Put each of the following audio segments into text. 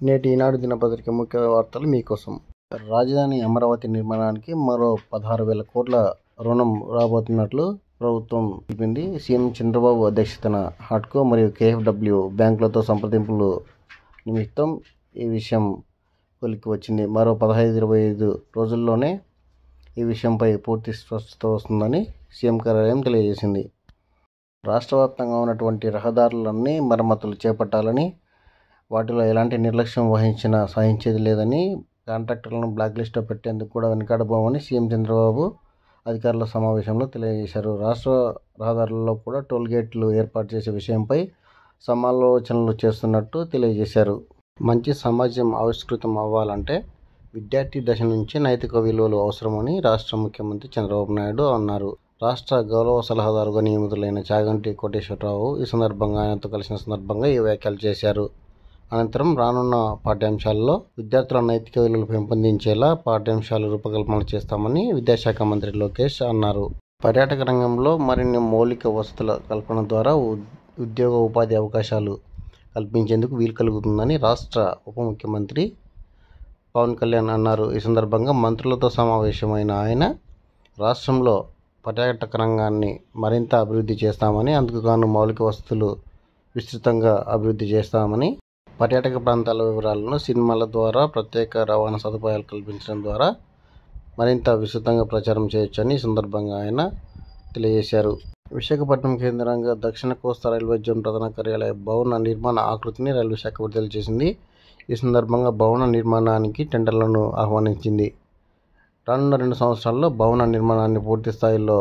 నేటి ఈనాడు దినపత్రిక ముఖ్య వార్తలు మీకోసం. రాజధాని అమరావతి నిర్మాణానికి మరో 16,000 కోట్ల రుణం రాబోతున్నట్లు ప్రభుత్వం తెలిపింది. సీఎం చంద్రబాబు అధ్యక్షతన హాడ్కో మరియు కేఎఫ్డబ్ల్యూ బ్యాంకులతో సంప్రదింపుల నిమిత్తం ఈ విషయం కొలిక్కి వచ్చింది. మరో 15-25 రోజుల్లోనే ఈ విషయంపై పూర్తి స్పష్టత వస్తుందని సీఎం కార్యాలయం తెలియజేసింది. రాష్ట్ర వ్యాప్తంగా ఉన్నటువంటి రహదారులన్నీ మరమ్మతులు చేపట్టాలని, వాటిలో ఎలాంటి నిర్లక్ష్యం వహించినా సహించేది లేదని, కాంట్రాక్టర్లను బ్లాక్ లిస్టులో పెట్టేందుకు కూడా వెనుకాడబోమని సీఎం చంద్రబాబు అధికారుల సమావేశంలో తెలియజేశారు. రాష్ట్ర రహదారులలో కూడా టోల్ గేట్లు ఏర్పాటు చేసే విషయంపై సమాలోచనలు చేస్తున్నట్టు తెలియజేశారు. మంచి సమాజం ఆవిష్కృతం అవ్వాలంటే విద్యార్థి దశ నుంచి నైతిక విలువలు అవసరమని రాష్ట్ర ముఖ్యమంత్రి చంద్రబాబు నాయుడు అన్నారు. రాష్ట్ర గౌరవ సలహాదారుగా నియమితులైన చాగంటి కోటేశ్వరరావు ఈ సందర్భంగా ఆయనతో కలిసిన సందర్భంగా ఈ వ్యాఖ్యలు చేశారు. అనంతరం రానున్న పాఠ్యాంశాల్లో విద్యార్థుల నైతిక విలువలు పెంపొందించేలా పాఠ్యాంశాలు రూపకల్పన చేస్తామని విద్యాశాఖ మంత్రి లోకేష్ అన్నారు. పర్యాటక రంగంలో మరిన్ని మౌలిక వసతుల కల్పన ద్వారా ఉద్యోగ ఉపాధి అవకాశాలు కల్పించేందుకు వీలు కలుగుతుందని రాష్ట్ర ఉప ముఖ్యమంత్రి పవన్ కళ్యాణ్ అన్నారు. ఈ సందర్భంగా మంత్రులతో సమావేశమైన ఆయన రాష్ట్రంలో పర్యాటక రంగాన్ని మరింత అభివృద్ధి చేస్తామని, అందుకు గాను మౌలిక వసతులు విస్తృతంగా అభివృద్ధి చేస్తామని, పర్యాటక ప్రాంతాల వివరాలను సినిమాల ద్వారా, ప్రత్యేక రవాణా సదుపాయాలు కల్పించడం ద్వారా మరింత విస్తృతంగా ప్రచారం చేయొచ్చని ఈ సందర్భంగా ఆయన తెలియజేశారు. విశాఖపట్నం కేంద్రంగా దక్షిణ కోస్తా రైల్వే జోన్ ప్రధాన కార్యాలయ భవన నిర్మాణ ఆకృతిని రైల్వే శాఖ విడుదల చేసింది. ఈ సందర్భంగా భవన నిర్మాణానికి టెండర్లను ఆహ్వానించింది. రానున్న 2 సంవత్సరాల్లో భవన నిర్మాణాన్ని పూర్తి స్థాయిలో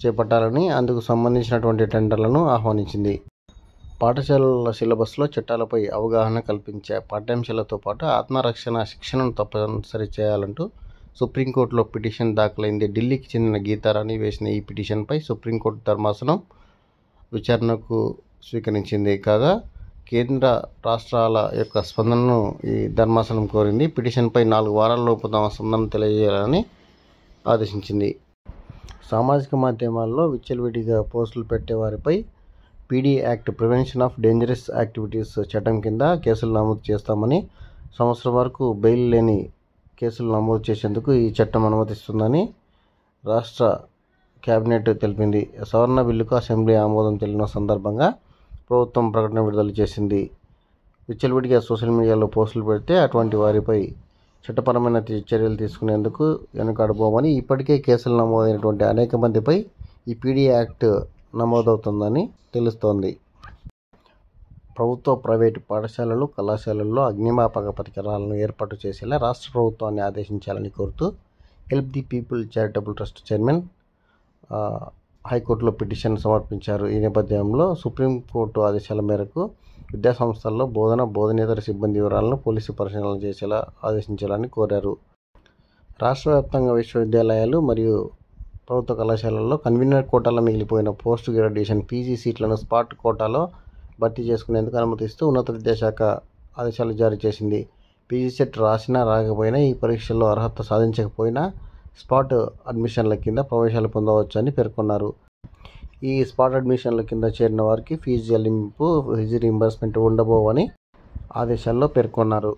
చేపట్టాలని అందుకు సంబంధించినటువంటి టెండర్లను ఆహ్వానించింది. పాఠశాలల సిలబస్లో చట్టాలపై అవగాహన కల్పించే పాఠ్యాంశాలతో పాటు ఆత్మరక్షణ శిక్షణను తప్పనిసరి చేయాలంటూ సుప్రీంకోర్టులో పిటిషన్ దాఖలైంది. ఢిల్లీకి చెందిన గీతారాణి వేసిన ఈ పిటిషన్పై సుప్రీంకోర్టు ధర్మాసనం విచారణకు స్వీకరించింది. కాగా కేంద్ర రాష్ట్రాల యొక్క స్పందనను ఈ ధర్మాసనం కోరింది. పిటిషన్పై 4 వారాల్లోపు తమ స్పందన తెలియజేయాలని ఆదేశించింది. సామాజిక మాధ్యమాల్లో విచ్చలవిడిగా పోస్టులు పెట్టే వారిపై PD act prevention of dangerous activities చట్టం కింద కేసులు నమోదు చేస్తామని, సంవత్సరం వరకు బెయిల్ లేని కేసులు నమోదు చేసేందుకు ఈ చట్టం అనుమతిస్తుందని రాష్ట్ర కేబినెట్ తెలిపింది. సవరణ బిల్లుకు అసెంబ్లీ ఆమోదం తెలిపిన సందర్భంగా ప్రభుత్వం ప్రకటన విడుదల చేసింది. విచ్చలవిడిగా సోషల్ మీడియాలో పోస్టులు పెడితే అటువంటి వారిపై చట్టపరమైన చర్యలు తీసుకునేందుకు వెనుకాడబోమని, ఇప్పటికే కేసులు నమోదైనటువంటి అనేక మందిపై ఈ పీడీ యాక్ట్ నమోదవుతుందని తెలుస్తోంది. ప్రభుత్వ, ప్రైవేటు పాఠశాలలు, కళాశాలల్లో అగ్నిమాపక పరికరాలను ఏర్పాటు చేసేలా రాష్ట్ర ప్రభుత్వాన్ని ఆదేశించాలని కోరుతూ help the people charitable trust chairman హైకోర్టులో పిటిషన్ సమర్పించారు. ఈ నేపథ్యంలో సుప్రీంకోర్టు ఆదేశాల మేరకు విద్యాసంస్థల్లో బోధనేతర సిబ్బంది వివరాలను పోలీసు పరిశీలన చేసేలా ఆదేశించాలని కోరారు. రాష్ట్ర వ్యాప్తంగా విశ్వవిద్యాలయాలు మరియు ప్రభుత్వ కళాశాలల్లో కన్వీనర్ కోటాలో మిగిలిపోయిన పోస్ట్ గ్రాడ్యుయేషన్ పీజీ సీట్లను స్పాట్ కోటాలో భర్తీ చేసుకునేందుకు అనుమతిస్తూ ఉన్నత విద్యాశాఖ ఆదేశాలు జారీ చేసింది. పీజీ సెట్ రాసినా రాకపోయినా, ఈ పరీక్షల్లో అర్హత సాధించకపోయినా స్పాట్ అడ్మిషన్ల కింద ప్రవేశాలు పొందవచ్చని పేర్కొన్నారు. ఈ స్పాట్ అడ్మిషన్ల కింద చేరిన వారికి ఫీజు చెల్లింపు, ఫీజు రీయింబర్స్మెంట్ ఉండబోవని ఆదేశాల్లో పేర్కొన్నారు.